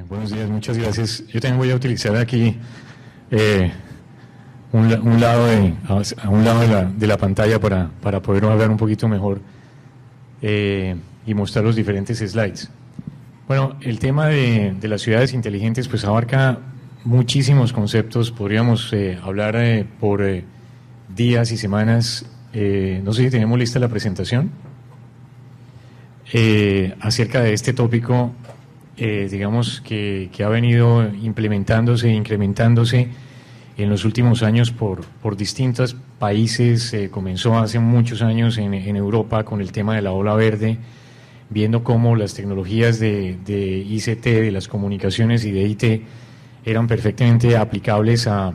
Buenos días, muchas gracias. Yo también voy a utilizar aquí un lado de la pantalla para poder hablar un poquito mejor y mostrar los diferentes slides. Bueno, el tema de las ciudades inteligentes pues abarca muchísimos conceptos. Podríamos hablar por días y semanas. No sé si tenemos lista la presentación acerca de este tópico. Digamos que ha venido implementándose e incrementándose en los últimos años por distintos países. Comenzó hace muchos años en Europa con el tema de la ola verde, viendo cómo las tecnologías de ICT, de las comunicaciones y de IT eran perfectamente aplicables a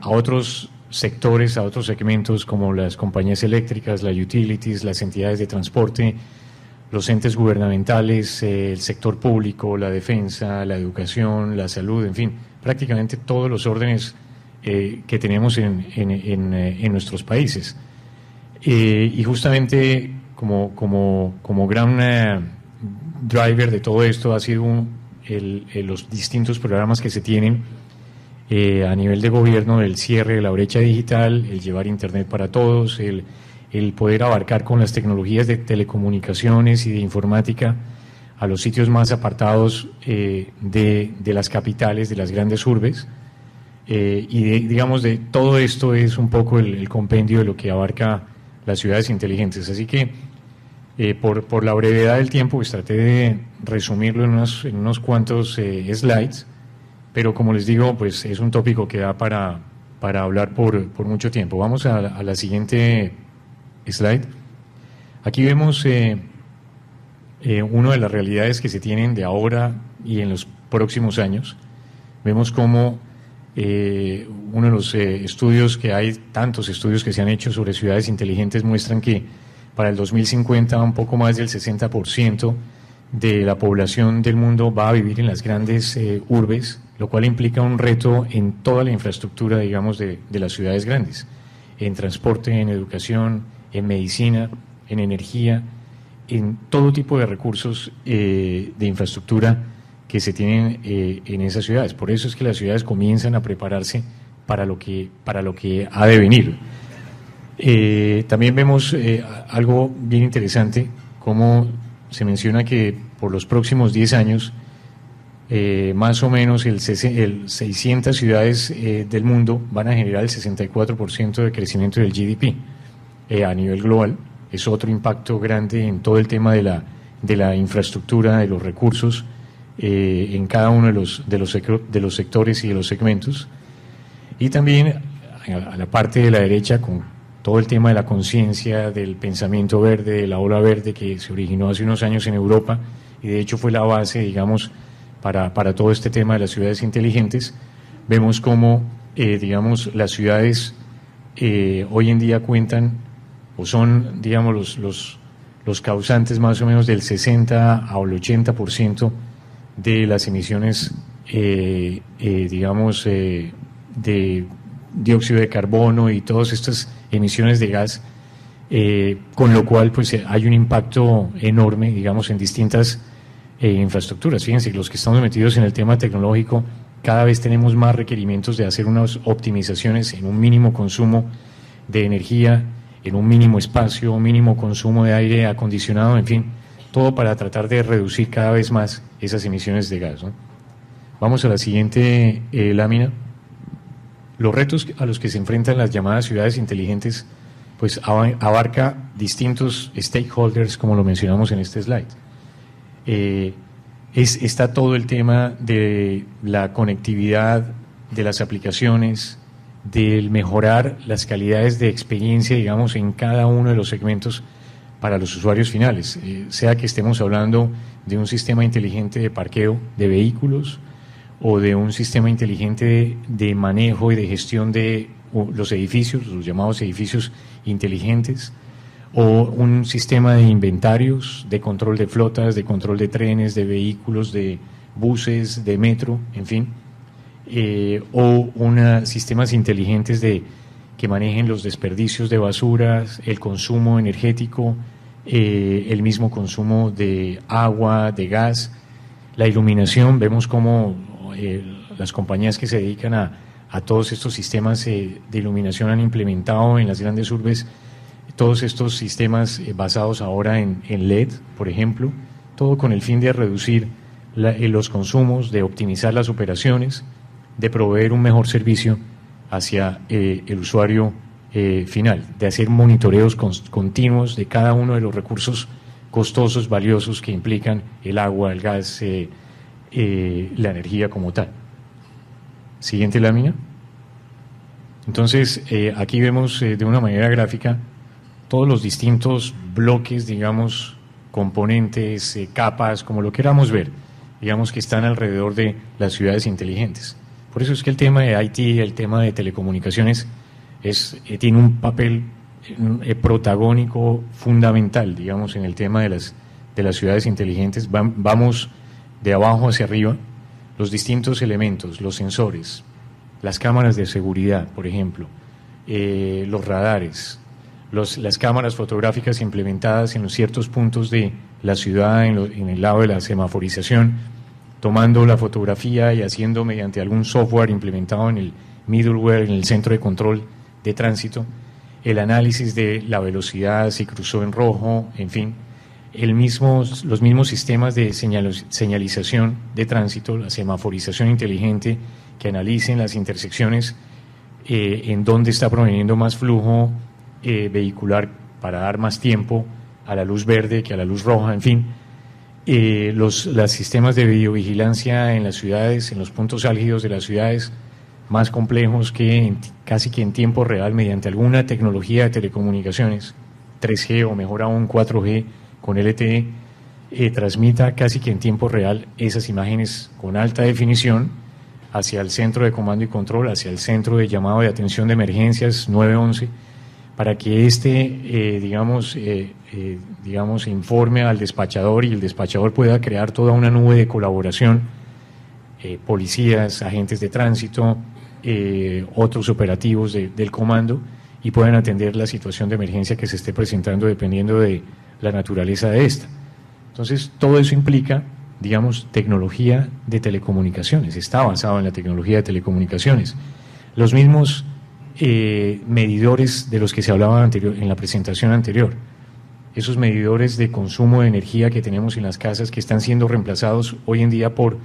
otros sectores, a otros segmentos como las compañías eléctricas, las utilities, las entidades de transporte, los entes gubernamentales, el sector público, la defensa, la educación, la salud, en fin, prácticamente todos los órdenes que tenemos en nuestros países. Y justamente como gran driver de todo esto ha sido los distintos programas que se tienen a nivel de gobierno, el cierre de la brecha digital, el llevar Internet para todos, el poder abarcar con las tecnologías de telecomunicaciones y de informática a los sitios más apartados de las capitales, de las grandes urbes. Digamos, de todo esto es un poco el compendio de lo que abarca las ciudades inteligentes. Así que, por la brevedad del tiempo, pues traté de resumirlo en unos cuantos slides, pero como les digo, pues es un tópico que da para hablar por mucho tiempo. Vamos a la siguiente slide. Aquí vemos una de las realidades que se tienen de ahora y en los próximos años. Vemos cómo uno de los estudios que hay, tantos estudios que se han hecho sobre ciudades inteligentes, muestran que para el 2050 un poco más del 60% de la población del mundo va a vivir en las grandes urbes, lo cual implica un reto en toda la infraestructura, digamos, de las ciudades grandes, en transporte, en educación, en medicina, en energía, en todo tipo de recursos de infraestructura que se tienen en esas ciudades. Por eso es que las ciudades comienzan a prepararse para lo que ha de venir. También vemos algo bien interesante, como se menciona que por los próximos 10 años, más o menos 600 ciudades del mundo van a generar el 64% de crecimiento del GDP. A nivel global. Es otro impacto grande en todo el tema de la infraestructura, de los recursos, en cada uno de los sectores y de los segmentos. Y también a la parte de la derecha, con todo el tema de la conciencia, del pensamiento verde, de la ola verde que se originó hace unos años en Europa, y de hecho fue la base, digamos, para todo este tema de las ciudades inteligentes. Vemos cómo, digamos, las ciudades hoy en día cuentan o son, digamos, los causantes más o menos del 60 al 80% de las emisiones, digamos, de dióxido de carbono y todas estas emisiones de gas, con lo cual pues hay un impacto enorme, digamos, en distintas infraestructuras. Fíjense, los que estamos metidos en el tema tecnológico, cada vez tenemos más requerimientos de hacer unas optimizaciones en un mínimo consumo de energía, en un mínimo espacio, un mínimo consumo de aire acondicionado, en fin, todo para tratar de reducir cada vez más esas emisiones de gas, ¿no? Vamos a la siguiente lámina. Los retos a los que se enfrentan las llamadas ciudades inteligentes, pues abarca distintos stakeholders, como lo mencionamos en este slide. Está todo el tema de la conectividad, de las aplicaciones, del mejorar las calidades de experiencia, digamos, en cada uno de los segmentos para los usuarios finales, sea que estemos hablando de un sistema inteligente de parqueo de vehículos o de un sistema inteligente de manejo y de gestión de los edificios, los llamados edificios inteligentes, o un sistema de inventarios, de control de flotas, de control de trenes, de vehículos, de buses, de metro, en fin. O sistemas inteligentes que manejen los desperdicios de basuras, el consumo energético, el mismo consumo de agua, de gas, La iluminación, vemos cómo las compañías que se dedican a todos estos sistemas de iluminación han implementado en las grandes urbes todos estos sistemas basados ahora en LED, por ejemplo, todo con el fin de reducir los consumos, de optimizar las operaciones, de proveer un mejor servicio hacia el usuario final, de hacer monitoreos continuos de cada uno de los recursos costosos, valiosos que implican el agua, el gas, la energía como tal. Siguiente lámina. Entonces, aquí vemos de una manera gráfica todos los distintos bloques, digamos, componentes, capas, como lo queramos ver, digamos, que están alrededor de las ciudades inteligentes. Por eso es que el tema de IT, el tema de telecomunicaciones, tiene un papel protagónico fundamental, digamos, en el tema de las ciudades inteligentes. Vamos de abajo hacia arriba, los distintos elementos, los sensores, las cámaras de seguridad, por ejemplo, los radares, las cámaras fotográficas implementadas en los ciertos puntos de la ciudad, en el lado de la semaforización, tomando la fotografía y haciendo mediante algún software implementado en el middleware, en el centro de control de tránsito, el análisis de la velocidad, si cruzó en rojo, en fin, los mismos sistemas de señalización de tránsito, la semaforización inteligente, que analicen las intersecciones en dónde está proveniendo más flujo vehicular para dar más tiempo a la luz verde que a la luz roja, en fin. Los sistemas de videovigilancia en las ciudades, en los puntos álgidos de las ciudades, más complejos que casi que en tiempo real, mediante alguna tecnología de telecomunicaciones, 3G o mejor aún 4G con LTE, transmita casi que en tiempo real esas imágenes con alta definición hacia el centro de comando y control, hacia el centro de llamado de atención de emergencias 911, para que digamos, informe al despachador y el despachador pueda crear toda una nube de colaboración, policías, agentes de tránsito, otros operativos del comando, y puedan atender la situación de emergencia que se esté presentando dependiendo de la naturaleza de esta. Entonces, todo eso implica, digamos, tecnología de telecomunicaciones, está basado en la tecnología de telecomunicaciones. Los mismos medidores de los que se hablaba en la presentación anterior, esos medidores de consumo de energía que tenemos en las casas, que están siendo reemplazados hoy en día por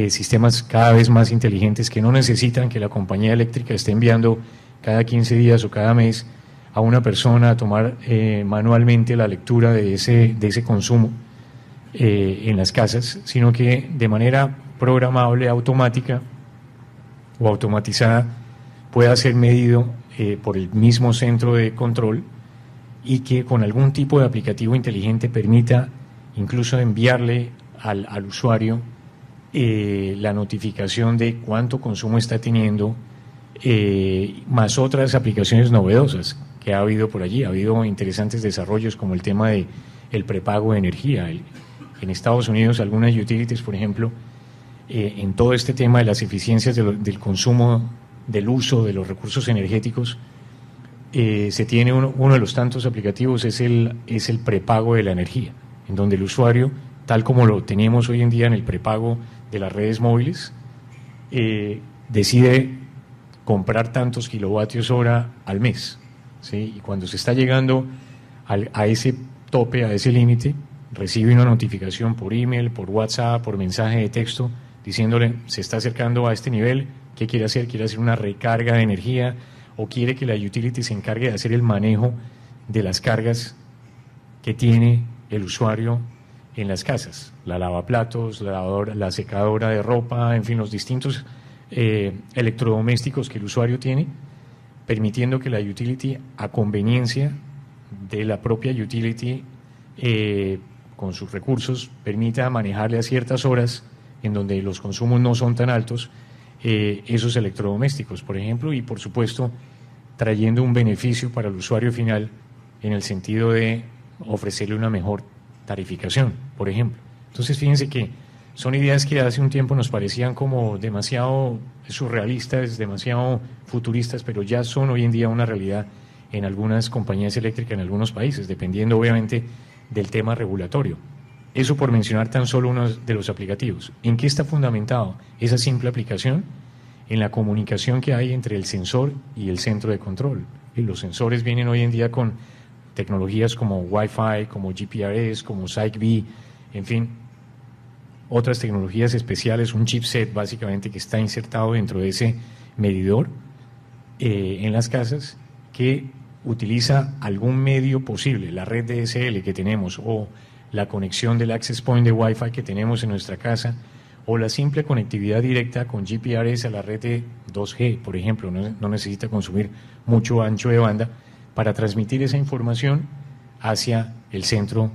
sistemas cada vez más inteligentes, que no necesitan que la compañía eléctrica esté enviando cada 15 días o cada mes a una persona a tomar manualmente la lectura de ese consumo en las casas, sino que de manera programable, automática o automatizada, pueda ser medido por el mismo centro de control, y que con algún tipo de aplicativo inteligente permita incluso enviarle al usuario la notificación de cuánto consumo está teniendo, más otras aplicaciones novedosas que ha habido por allí. Ha habido interesantes desarrollos como el tema de el prepago de energía. En Estados Unidos, algunas utilities, por ejemplo, en todo este tema de las eficiencias del consumo, del uso de los recursos energéticos, se tiene uno de los tantos aplicativos, es el prepago de la energía, en donde el usuario, tal como lo tenemos hoy en día en el prepago de las redes móviles, decide comprar tantos kilovatios hora al mes, ¿sí? Y cuando se está llegando a ese tope, a ese límite, recibe una notificación por email, por WhatsApp, por mensaje de texto, diciéndole, se está acercando a este nivel, ¿qué quiere hacer? ¿Quiere hacer una recarga de energía o quiere que la utility se encargue de hacer el manejo de las cargas que tiene el usuario en las casas? La lavaplatos, la secadora de ropa, en fin, los distintos electrodomésticos que el usuario tiene, permitiendo que la utility, a conveniencia de la propia utility, con sus recursos, permita manejarle a ciertas horas en donde los consumos no son tan altos, esos electrodomésticos, por ejemplo, y por supuesto trayendo un beneficio para el usuario final en el sentido de ofrecerle una mejor tarificación, por ejemplo. Entonces, fíjense que son ideas que hace un tiempo nos parecían como demasiado surrealistas, demasiado futuristas, pero ya son hoy en día una realidad en algunas compañías eléctricas en algunos países, dependiendo obviamente del tema regulatorio. Eso por mencionar tan solo uno de los aplicativos. ¿En qué está fundamentado esa simple aplicación? En la comunicación que hay entre el sensor y el centro de control. Y los sensores vienen hoy en día con tecnologías como Wi-Fi, como GPRS, como Zigbee, en fin, otras tecnologías especiales, un chipset básicamente que está insertado dentro de ese medidor en las casas, que utiliza algún medio posible, la red DSL que tenemos o la conexión del access point de Wi-Fi que tenemos en nuestra casa, o la simple conectividad directa con GPRS a la red de 2G, por ejemplo, no necesita consumir mucho ancho de banda para transmitir esa información hacia el centro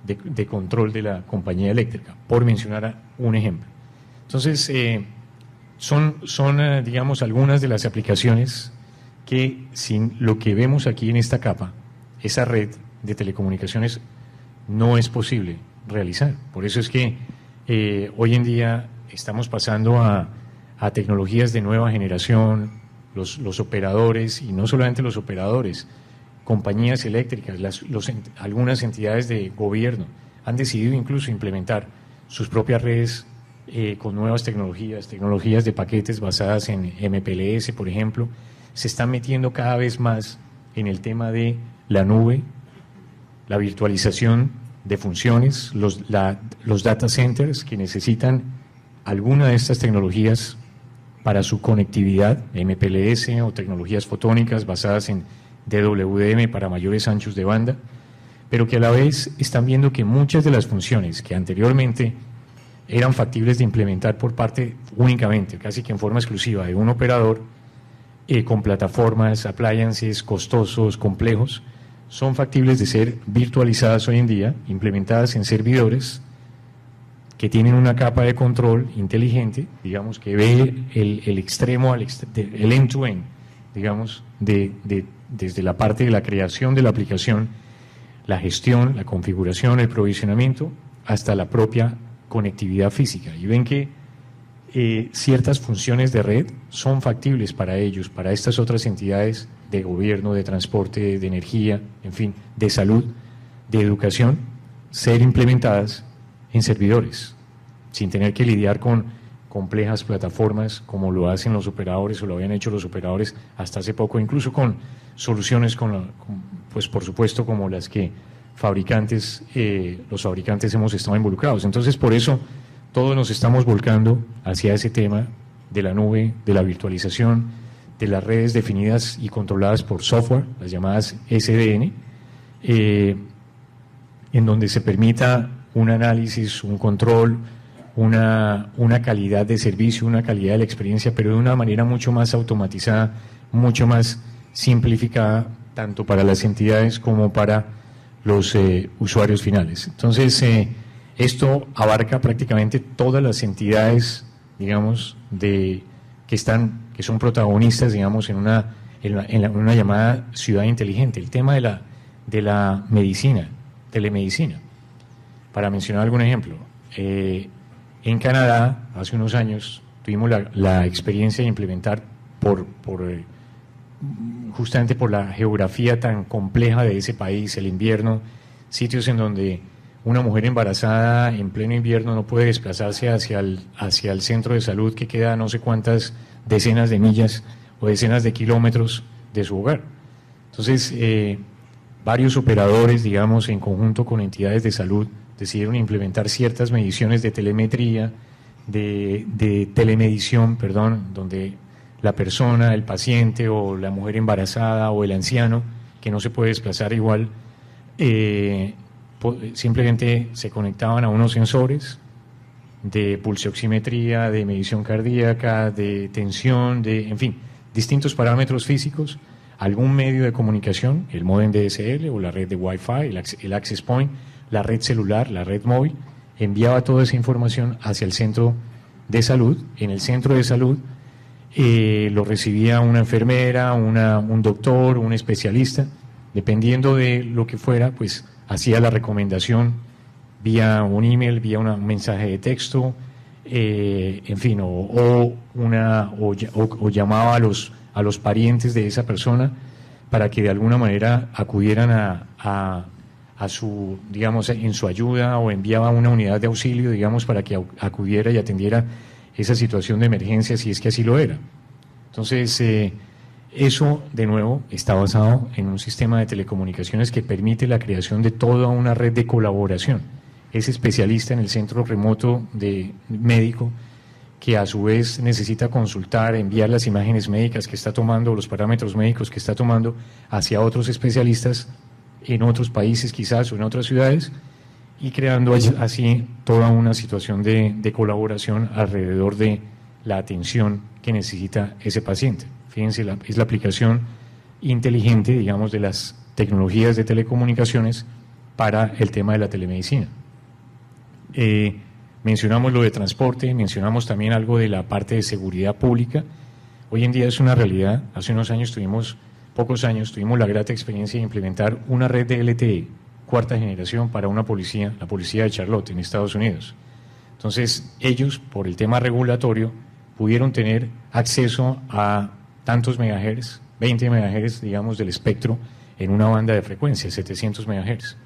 de control de la compañía eléctrica, por mencionar un ejemplo. Entonces, son digamos, algunas de las aplicaciones que sin lo que vemos aquí en esta capa, esa red de telecomunicaciones, no es posible realizar. Por eso es que hoy en día estamos pasando a tecnologías de nueva generación, los operadores, y no solamente los operadores, compañías eléctricas, algunas entidades de gobierno han decidido incluso implementar sus propias redes con nuevas tecnologías de paquetes basadas en MPLS, por ejemplo. Se están metiendo cada vez más en el tema de la nube, la virtualización de funciones, los data centers que necesitan alguna de estas tecnologías para su conectividad, MPLS o tecnologías fotónicas basadas en DWDM para mayores anchos de banda, pero que a la vez están viendo que muchas de las funciones que anteriormente eran factibles de implementar por parte únicamente, casi que en forma exclusiva, de un operador, con plataformas, appliances costosos, complejos, son factibles de ser virtualizadas hoy en día, implementadas en servidores que tienen una capa de control inteligente, digamos, que ve el extremo, el end-to-end, digamos, desde la parte de la creación de la aplicación, la gestión, la configuración, el provisionamiento, hasta la propia conectividad física. Y ven que ciertas funciones de red son factibles para ellos, para estas otras entidades de gobierno, de transporte, de energía, en fin, de salud, de educación, ser implementadas en servidores, sin tener que lidiar con complejas plataformas como lo hacen los operadores o lo habían hecho los operadores hasta hace poco, incluso con soluciones pues por supuesto como las que los fabricantes hemos estado involucrados. Entonces, por eso todos nos estamos volcando hacia ese tema de la nube, de la virtualización, de las redes definidas y controladas por software, las llamadas SDN, en donde se permita un análisis, un control, una calidad de servicio, una calidad de la experiencia, pero de una manera mucho más automatizada, mucho más simplificada, tanto para las entidades como para los usuarios finales. Entonces, esto abarca prácticamente todas las entidades, digamos, que son protagonistas, digamos, en una llamada ciudad inteligente. El tema de la medicina, telemedicina. Para mencionar algún ejemplo, en Canadá, hace unos años, tuvimos la experiencia de implementar justamente por la geografía tan compleja de ese país, el invierno, sitios en donde una mujer embarazada en pleno invierno no puede desplazarse hacia el centro de salud que queda a no sé cuántas decenas de millas o decenas de kilómetros de su hogar. Entonces, varios operadores, digamos, en conjunto con entidades de salud, decidieron implementar ciertas mediciones de telemetría, de telemedición, perdón, donde la persona, el paciente o la mujer embarazada o el anciano, que no se puede desplazar igual, simplemente se conectaban a unos sensores de pulsioximetría, de medición cardíaca, de tensión, en fin, distintos parámetros físicos, algún medio de comunicación, el módem DSL o la red de Wi-Fi, el access point, la red celular, la red móvil, enviaba toda esa información hacia el centro de salud. En el centro de salud lo recibía una enfermera, un doctor, un especialista, dependiendo de lo que fuera, pues hacía la recomendación vía un email, vía un mensaje de texto, en fin, o llamaba a los parientes de esa persona para que de alguna manera acudieran a a su, digamos, en su ayuda o enviaba una unidad de auxilio, digamos, para que acudiera y atendiera esa situación de emergencia si es que así lo era. Entonces, eso, de nuevo, está basado en un sistema de telecomunicaciones que permite la creación de toda una red de colaboración. Es especialista en el centro remoto de médico, que a su vez necesita consultar, enviar las imágenes médicas que está tomando, los parámetros médicos que está tomando hacia otros especialistas en otros países quizás o en otras ciudades, y creando así toda una situación de colaboración alrededor de la atención que necesita ese paciente. Fíjense, es la aplicación inteligente, digamos, de las tecnologías de telecomunicaciones para el tema de la telemedicina. Mencionamos lo de transporte, mencionamos también algo de la parte de seguridad pública. Hoy en día es una realidad. Hace unos años pocos años, tuvimos la grata experiencia de implementar una red de LTE, cuarta generación, para una policía, la policía de Charlotte, en Estados Unidos. Entonces, ellos, por el tema regulatorio, pudieron tener acceso a tantos megahertz, 20 megahertz, digamos, del espectro en una banda de frecuencia, 700 megahertz.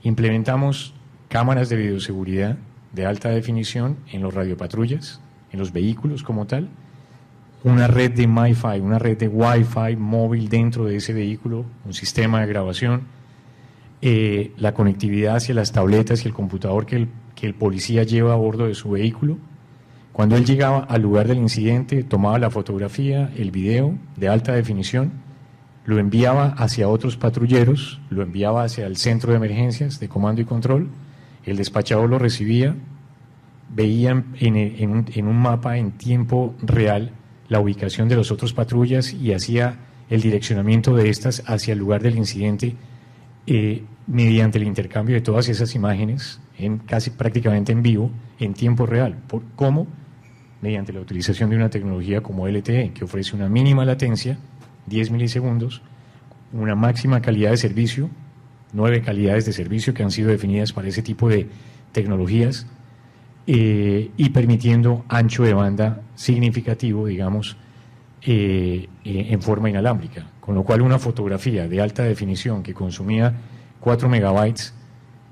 Implementamos cámaras de videoseguridad de alta definición en los radiopatrullas, en los vehículos como tal, una red de MiFi, una red de Wi-Fi móvil dentro de ese vehículo, un sistema de grabación, la conectividad hacia las tabletas y el computador que el policía lleva a bordo de su vehículo. Cuando él llegaba al lugar del incidente, tomaba la fotografía, el video de alta definición, lo enviaba hacia otros patrulleros, lo enviaba hacia el centro de emergencias de comando y control, el despachador lo recibía, veía en un mapa en tiempo real la ubicación de los otros patrullas y hacía el direccionamiento de estas hacia el lugar del incidente mediante el intercambio de todas esas imágenes, casi prácticamente en vivo, en tiempo real. ¿Cómo? Mediante la utilización de una tecnología como LTE, que ofrece una mínima latencia, 10 milisegundos, una máxima calidad de servicio, 9 calidades de servicio que han sido definidas para ese tipo de tecnologías, y permitiendo ancho de banda significativo, digamos, en forma inalámbrica. Con lo cual, una fotografía de alta definición que consumía 4 megabytes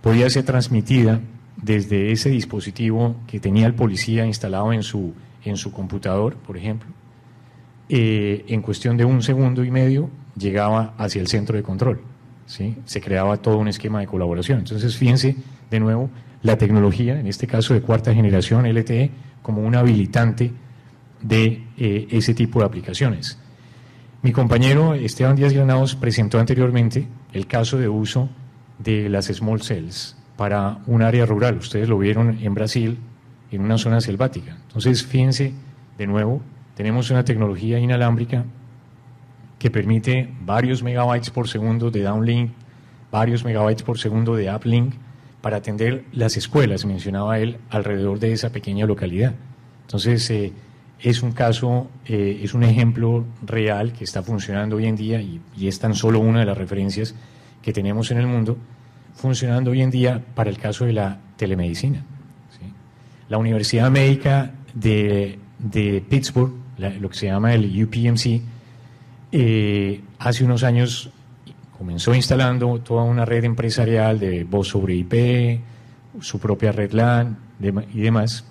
podía ser transmitida desde ese dispositivo que tenía el policía instalado en su computador, por ejemplo. En cuestión de 1 segundo y medio llegaba hacia el centro de control, ¿sí? Se creaba todo un esquema de colaboración. Entonces, fíjense, de nuevo, la tecnología, en este caso de cuarta generación, LTE, como un habilitante de ese tipo de aplicaciones. Mi compañero Esteban Díaz Granados presentó anteriormente el caso de uso de las small cells para un área rural. Ustedes lo vieron en Brasil, en una zona selvática. Entonces, fíjense, de nuevo, tenemos una tecnología inalámbrica que permite varios megabytes por segundo de downlink, varios megabytes por segundo de uplink, para atender las escuelas, mencionaba él, alrededor de esa pequeña localidad. Entonces, es un caso, es un ejemplo real que está funcionando hoy en día y es tan solo una de las referencias que tenemos en el mundo, funcionando hoy en día para el caso de la telemedicina, ¿sí? La Universidad Médica de Pittsburgh, lo que se llama el UPMC, hace unos años comenzó instalando toda una red empresarial de voz sobre IP, su propia red LAN y demás.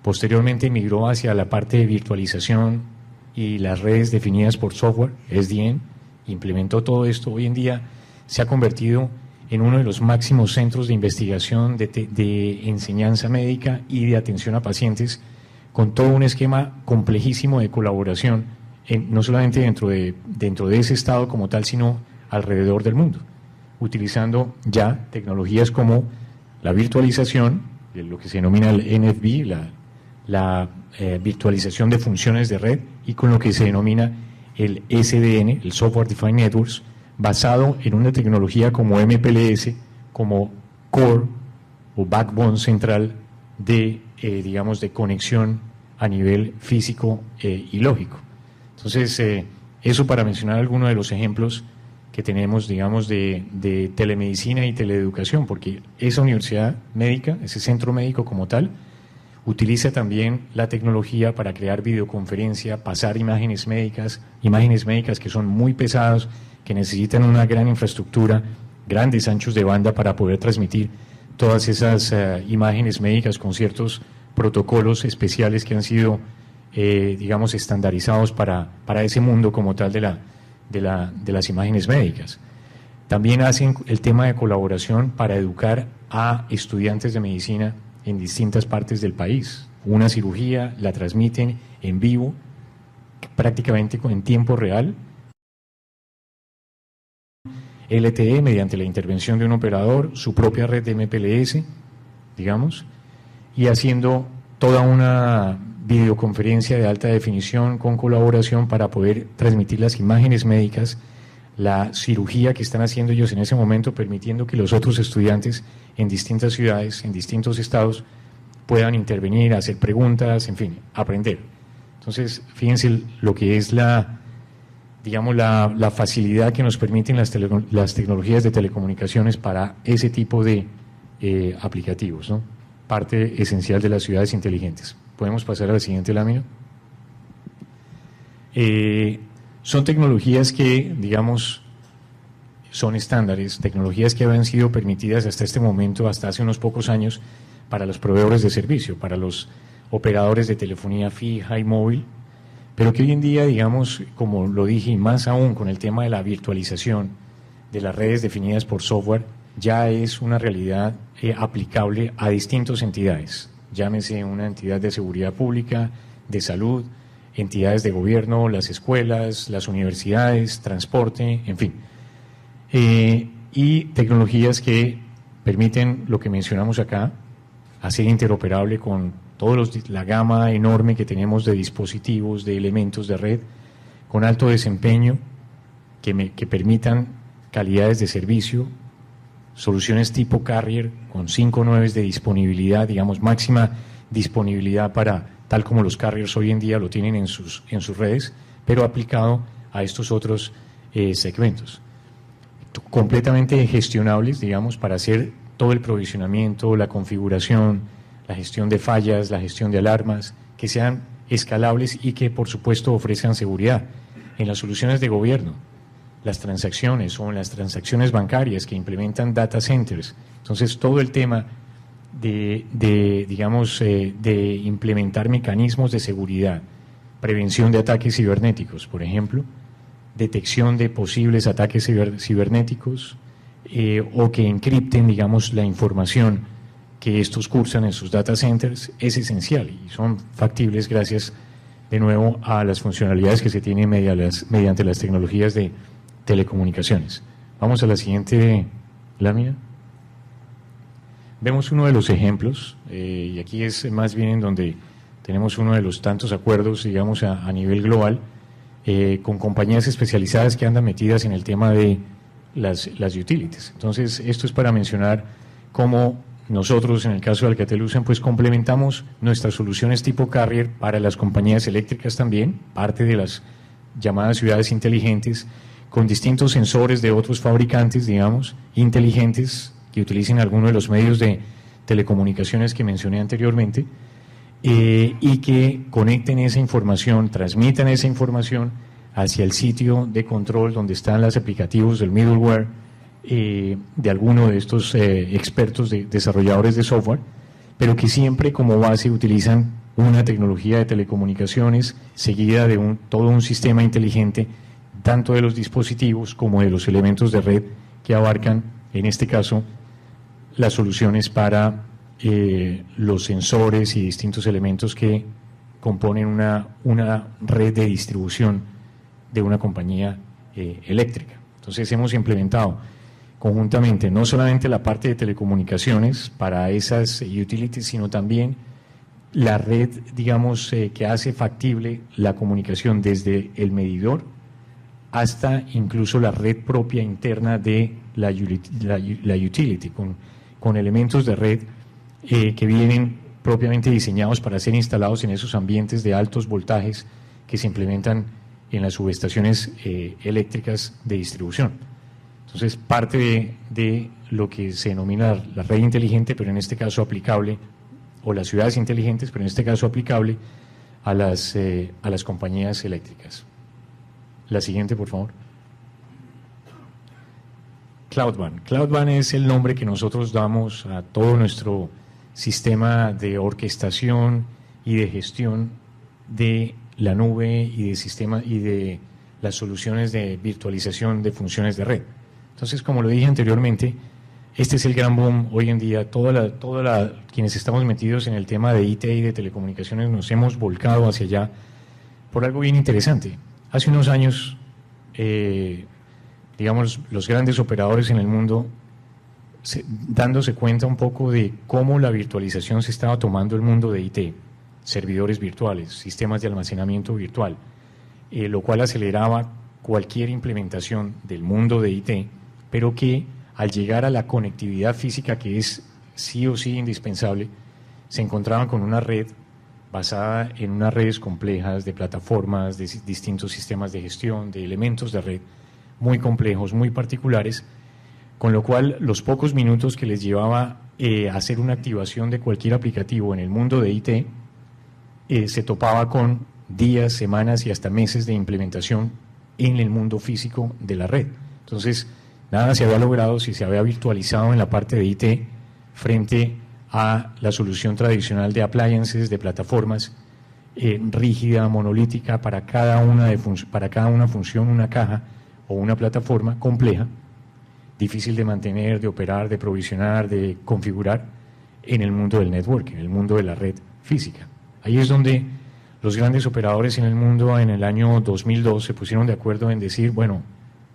Posteriormente migró hacia la parte de virtualización y las redes definidas por software, SDN, implementó todo esto. Hoy en día se ha convertido en uno de los máximos centros de investigación, de enseñanza médica y de atención a pacientes, con todo un esquema complejísimo de colaboración, no solamente dentro de ese estado como tal, sino alrededor del mundo, utilizando ya tecnologías como la virtualización, lo que se denomina el NFV, la virtualización de funciones de red, y con lo que se denomina el SDN, el Software Defined Networks, basado en una tecnología como MPLS, como core o backbone central de, digamos, de conexión a nivel físico y lógico. Entonces, eso para mencionar algunos de los ejemplos que tenemos, digamos, de telemedicina y teleeducación, porque esa universidad médica, ese centro médico como tal, utiliza también la tecnología para crear videoconferencia, pasar imágenes médicas que son muy pesadas, que necesitan una gran infraestructura grandes anchos de banda para poder transmitir todas esas imágenes médicas con ciertos protocolos especiales que han sido, digamos, estandarizados para ese mundo como tal de las imágenes médicas. También hacen el tema de colaboración para educar a estudiantes de medicina en distintas partes del país. Una cirugía la transmiten en vivo, prácticamente en tiempo real, LTE mediante la intervención de un operador, su propia red de MPLS, digamos, y haciendo toda una videoconferencia de alta definición con colaboración para poder transmitir las imágenes médicas, la cirugía que están haciendo ellos en ese momento, permitiendo que los otros estudiantes en distintas ciudades, en distintos estados, puedan intervenir, hacer preguntas, en fin, aprender. Entonces, fíjense lo que es digamos, la facilidad que nos permiten las tecnologías de telecomunicaciones para ese tipo de aplicativos, ¿no? Parte esencial de las ciudades inteligentes. ¿Podemos pasar a la siguiente lámina? Son tecnologías que, digamos, son estándares, tecnologías que habían sido permitidas hasta este momento, hasta hace unos pocos años, para los proveedores de servicio, para los operadores de telefonía fija y móvil, pero que hoy en día, digamos, como lo dije, y más aún con el tema de la virtualización de las redes definidas por software, ya es una realidad aplicable a distintas entidades, llámese una entidad de seguridad pública, de salud, entidades de gobierno, las escuelas, las universidades, transporte, en fin. Y tecnologías que permiten lo que mencionamos acá, hacer interoperable con todos la gama enorme que tenemos de dispositivos, de elementos de red, con alto desempeño, que permitan calidades de servicio, soluciones tipo carrier, con 5 9 de disponibilidad, digamos, máxima disponibilidad para, tal como los carriers hoy en día lo tienen en sus redes, pero aplicado a estos otros segmentos. Completamente gestionables, digamos, para hacer todo el provisionamiento, la configuración, la gestión de fallas, la gestión de alarmas, que sean escalables y que, por supuesto, ofrezcan seguridad. En las soluciones de gobierno, las transacciones o en las transacciones bancarias que implementan data centers. Entonces, todo el tema de implementar mecanismos de seguridad, prevención de ataques cibernéticos, por ejemplo, detección de posibles ataques cibernéticos o que encripten, digamos, la información que estos cursan en sus data centers, es esencial y son factibles gracias, de nuevo, a las funcionalidades que se tienen mediante las tecnologías de telecomunicaciones. Vamos a la siguiente lámina. Vemos uno de los ejemplos, y aquí es más bien en donde tenemos uno de los tantos acuerdos, digamos, a nivel global, con compañías especializadas que andan metidas en el tema de las utilities. Entonces, esto es para mencionar cómo nosotros, en el caso de Alcatel-Lucent, pues complementamos nuestras soluciones tipo carrier para las compañías eléctricas también, parte de las llamadas ciudades inteligentes, con distintos sensores de otros fabricantes, digamos, inteligentes, que utilicen alguno de los medios de telecomunicaciones que mencioné anteriormente, y que conecten esa información, transmitan esa información hacia el sitio de control donde están los aplicativos del middleware de alguno de estos expertos desarrolladores de software, pero que siempre como base utilizan una tecnología de telecomunicaciones seguida de todo un sistema inteligente, tanto de los dispositivos como de los elementos de red que abarcan, en este caso, las soluciones para los sensores y distintos elementos que componen una red de distribución de una compañía eléctrica. Entonces hemos implementado conjuntamente no solamente la parte de telecomunicaciones para esas utilities, sino también la red, digamos, que hace factible la comunicación desde el medidor hasta incluso la red propia interna de la utility, con elementos de red que vienen propiamente diseñados para ser instalados en esos ambientes de altos voltajes que se implementan en las subestaciones eléctricas de distribución. Entonces, parte de lo que se denomina la red inteligente, pero en este caso aplicable, o las ciudades inteligentes, pero en este caso aplicable a las compañías eléctricas. La siguiente, por favor. Cloud-WAN. Cloud-WAN es el nombre que nosotros damos a todo nuestro sistema de orquestación y de gestión de la nube y de sistema y de las soluciones de virtualización de funciones de red. Entonces, como lo dije anteriormente, este es el gran boom hoy en día. Quienes estamos metidos en el tema de IT y de telecomunicaciones nos hemos volcado hacia allá por algo bien interesante. Hace unos años, digamos, los grandes operadores en el mundo, dándose cuenta un poco de cómo la virtualización se estaba tomando el mundo de IT, servidores virtuales, sistemas de almacenamiento virtual, lo cual aceleraba cualquier implementación del mundo de IT, pero que al llegar a la conectividad física, que es sí o sí indispensable, se encontraban con una red basada en unas redes complejas de plataformas, de distintos sistemas de gestión, de elementos de red muy complejos, muy particulares, con lo cual los pocos minutos que les llevaba hacer una activación de cualquier aplicativo en el mundo de IT se topaba con días, semanas y hasta meses de implementación en el mundo físico de la red. Entonces, nada se había logrado si se había virtualizado en la parte de IT frente a la solución tradicional de appliances, de plataformas, rígida, monolítica, para cada una función, una caja o una plataforma compleja, difícil de mantener, de operar, de provisionar, de configurar en el mundo del networking, en el mundo de la red física. Ahí es donde los grandes operadores en el mundo en el año 2002 se pusieron de acuerdo en decir, bueno,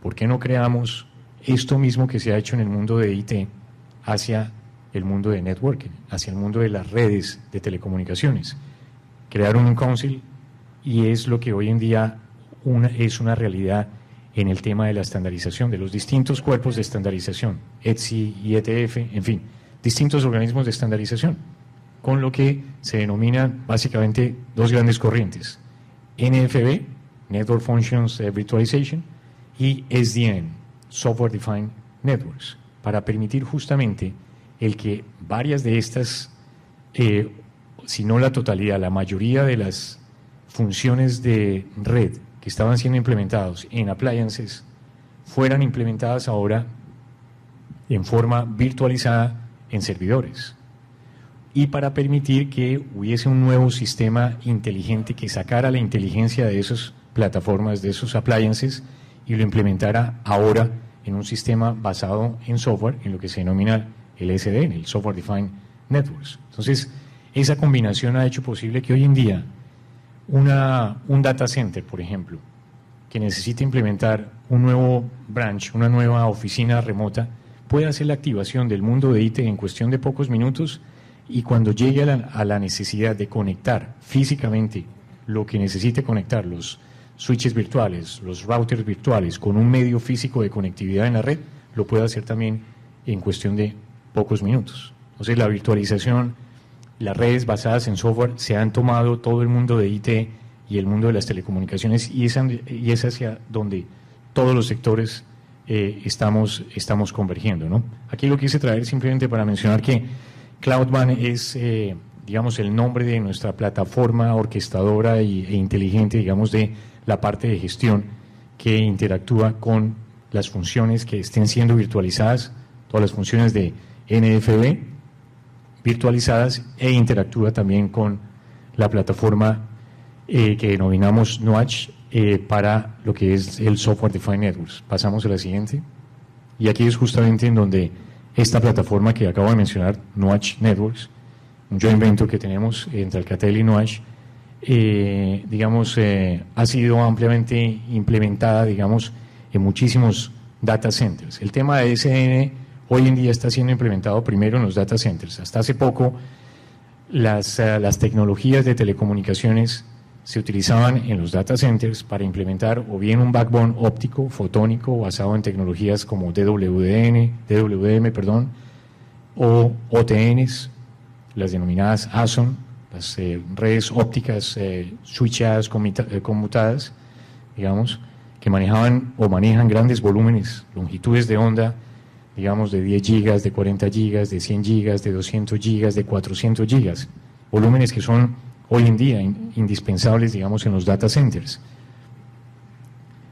¿por qué no creamos esto mismo que se ha hecho en el mundo de IT hacia el mundo de networking, hacia el mundo de las redes de telecomunicaciones? Crearon un council y es lo que hoy en día es una realidad en el tema de la estandarización, de los distintos cuerpos de estandarización, ETSI, IETF, en fin, distintos organismos de estandarización, con lo que se denominan básicamente dos grandes corrientes, NFV, Network Functions Virtualization, y SDN, Software Defined Networks, para permitir justamente el que varias de estas, si no la totalidad, la mayoría de las funciones de red que estaban siendo implementados en appliances fueran implementadas ahora en forma virtualizada en servidores, y para permitir que hubiese un nuevo sistema inteligente que sacara la inteligencia de esas plataformas, de esos appliances, y lo implementara ahora en un sistema basado en software, en lo que se denomina el SDN, el Software Defined Networks. Entonces, esa combinación ha hecho posible que hoy en día un data center, por ejemplo, que necesite implementar un nuevo branch, una nueva oficina remota, pueda hacer la activación del mundo de IT en cuestión de pocos minutos, y cuando llegue a la necesidad de conectar físicamente lo que necesite conectar, los switches virtuales, los routers virtuales, con un medio físico de conectividad en la red, lo puede hacer también en cuestión de pocos minutos. Entonces, la virtualización, las redes basadas en software se han tomado todo el mundo de IT y el mundo de las telecomunicaciones, y es hacia donde todos los sectores estamos convergiendo, ¿no? Aquí lo quise traer simplemente para mencionar que Cloud-WAN es, digamos, el nombre de nuestra plataforma orquestadora e inteligente, digamos, de la parte de gestión que interactúa con las funciones que estén siendo virtualizadas, todas las funciones de NFV virtualizadas, e interactúa también con la plataforma que denominamos NOACH para lo que es el Software Defined Networks. Pasamos a la siguiente. Y aquí es justamente en donde esta plataforma que acabo de mencionar, NOACH Networks, un joint venture que tenemos entre Alcatel y NOACH, digamos, ha sido ampliamente implementada, digamos, en muchísimos data centers. El tema de SDN hoy en día está siendo implementado primero en los data centers. Hasta hace poco las tecnologías de telecomunicaciones se utilizaban en los data centers para implementar o bien un backbone óptico fotónico basado en tecnologías como DWDM, o OTNs, las denominadas ASON, las redes ópticas switchadas, conmutadas, digamos, que manejaban o manejan grandes volúmenes, longitudes de onda, digamos, de 10 gigas, de 40 gigas, de 100 gigas, de 200 gigas, de 400 gigas, volúmenes que son hoy en día indispensables, digamos, en los data centers.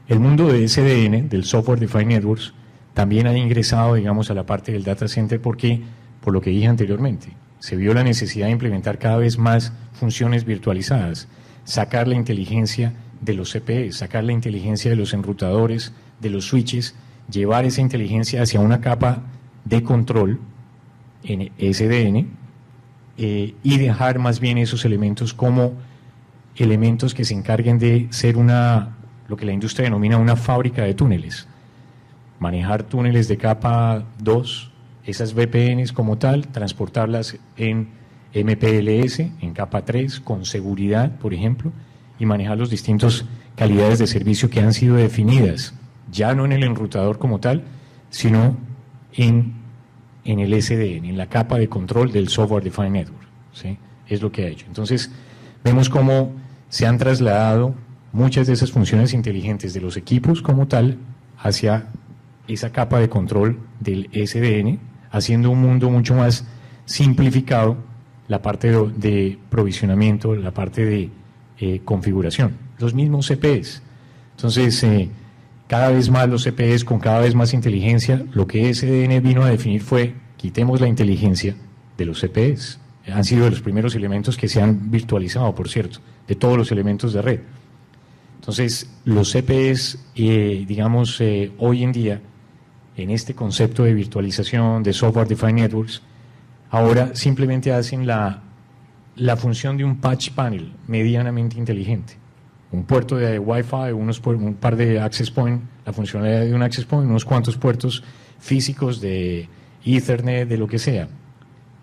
El mundo de SDN, del Software Defined Networks, también ha ingresado, digamos, a la parte del data center porque, por lo que dije anteriormente, se vio la necesidad de implementar cada vez más funciones virtualizadas, sacar la inteligencia de los CPE, sacar la inteligencia de los enrutadores, de los switches, llevar esa inteligencia hacia una capa de control en SDN y dejar más bien esos elementos como elementos que se encarguen de ser lo que la industria denomina una fábrica de túneles. Manejar túneles de capa 2, esas VPNs como tal, transportarlas en MPLS, en capa 3, con seguridad, por ejemplo, y manejar las distintas calidades de servicio que han sido definidas, ya no en el enrutador como tal, sino en el SDN, en la capa de control del Software Defined Network, ¿sí? Es lo que ha hecho. Entonces, vemos cómo se han trasladado muchas de esas funciones inteligentes de los equipos como tal hacia esa capa de control del SDN, haciendo un mundo mucho más simplificado, la parte de provisionamiento, la parte de configuración, los mismos CPEs. Entonces, cada vez más los CPEs con cada vez más inteligencia, lo que SDN vino a definir fue, quitemos la inteligencia de los CPEs. Han sido de los primeros elementos que se han virtualizado, por cierto, de todos los elementos de red. Entonces, los CPEs, digamos, hoy en día, en este concepto de virtualización, de Software Defined Networks, ahora simplemente hacen la función de un patch panel medianamente inteligente. Un puerto de Wi-Fi, un par de access point, la funcionalidad de un access point, unos cuantos puertos físicos de Ethernet, de lo que sea,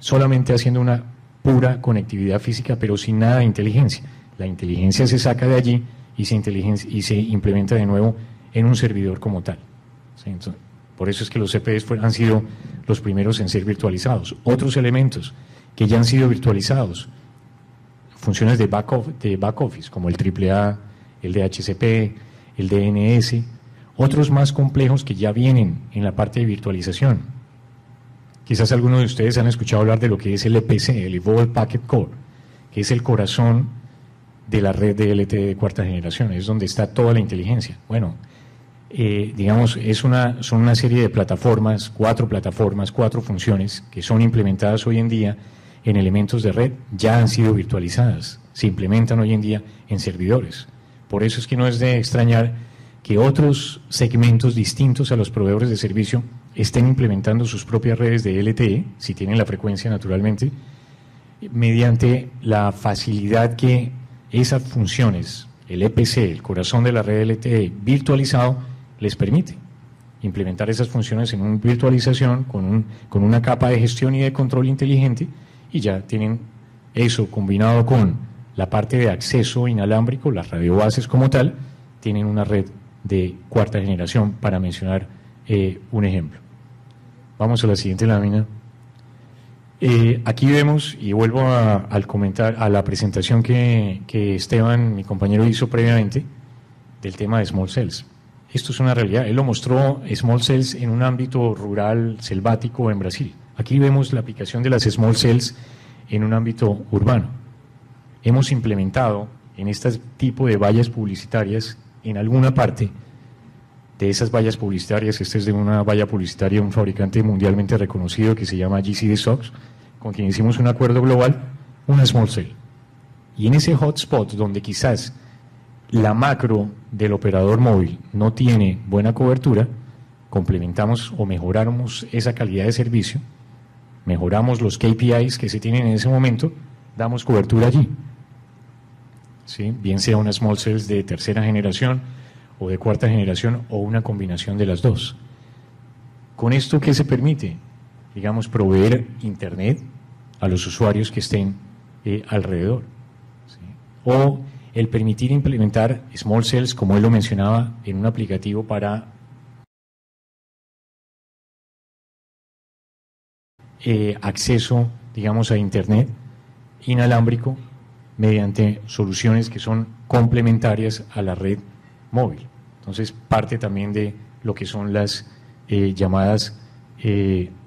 solamente haciendo una pura conectividad física, pero sin nada de inteligencia. La inteligencia se saca de allí y se implementa de nuevo en un servidor como tal. ¿Sí? Entonces, por eso es que los CPEs han sido los primeros en ser virtualizados. Otros elementos que ya han sido virtualizados, funciones de back office, como el AAA, el DHCP, el DNS, otros más complejos que ya vienen en la parte de virtualización. Quizás algunos de ustedes han escuchado hablar de lo que es el EPC, el Evolved Packet Core, que es el corazón de la red de LTE de cuarta generación, es donde está toda la inteligencia. Bueno, digamos, son una serie de plataformas, cuatro funciones que son implementadas hoy en día en elementos de red, ya han sido virtualizadas, se implementan hoy en día en servidores. Por eso es que no es de extrañar que otros segmentos distintos a los proveedores de servicio estén implementando sus propias redes de LTE, si tienen la frecuencia naturalmente, mediante la facilidad que esas funciones, el EPC, el corazón de la red LTE virtualizado, les permite implementar esas funciones en una virtualización con una capa de gestión y de control inteligente, y ya tienen eso combinado con la parte de acceso inalámbrico, las radiobases como tal, tienen una red de cuarta generación, para mencionar un ejemplo. Vamos a la siguiente lámina. Aquí vemos, y vuelvo al comentar, a la presentación que Esteban, mi compañero, hizo previamente del tema de small cells. Esto es una realidad. Él lo mostró, small cells en un ámbito rural, selvático en Brasil. Aquí vemos la aplicación de las small cells en un ámbito urbano. Hemos implementado en este tipo de vallas publicitarias, en alguna parte de esas vallas publicitarias, esta es de una valla publicitaria de un fabricante mundialmente reconocido que se llama GCD Sox, con quien hicimos un acuerdo global, una small cell. Y en ese hotspot donde quizás la macro del operador móvil no tiene buena cobertura, complementamos o mejoramos esa calidad de servicio, mejoramos los KPIs que se tienen en ese momento, damos cobertura allí. ¿Sí? Bien sea una small cells de tercera generación o de cuarta generación o una combinación de las dos. ¿Con esto qué se permite? Digamos, proveer internet a los usuarios que estén alrededor. ¿Sí? O el permitir implementar small cells, como él lo mencionaba, en un aplicativo para acceso, digamos, a internet inalámbrico mediante soluciones que son complementarias a la red móvil. Entonces, parte también de lo que son las llamadas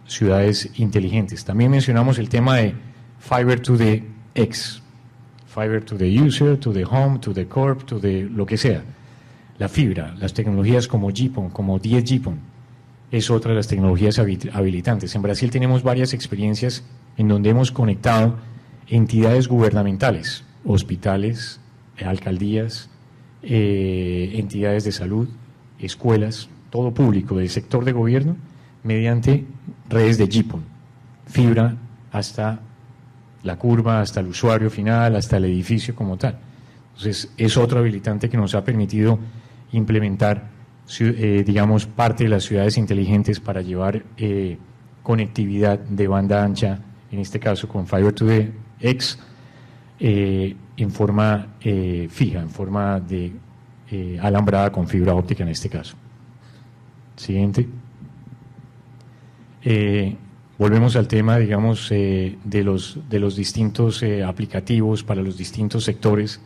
ciudades inteligentes. También mencionamos el tema de Fiber to the X, Fiber to the User, to the Home, to the Corp, to the lo que sea. La fibra, las tecnologías como GPON, como 10GPON, es otra de las tecnologías habilitantes. En Brasil tenemos varias experiencias en donde hemos conectado entidades gubernamentales, hospitales, alcaldías, entidades de salud, escuelas, todo público del sector de gobierno, mediante redes de GPON, fibra hasta la curva, hasta el usuario final, hasta el edificio como tal. Entonces, es otro habilitante que nos ha permitido implementar, digamos, parte de las ciudades inteligentes para llevar conectividad de banda ancha, en este caso con Fiber to the X, en forma fija, en forma de alambrada con fibra óptica en este caso. Siguiente. Volvemos al tema, digamos, de los distintos aplicativos para los distintos sectores.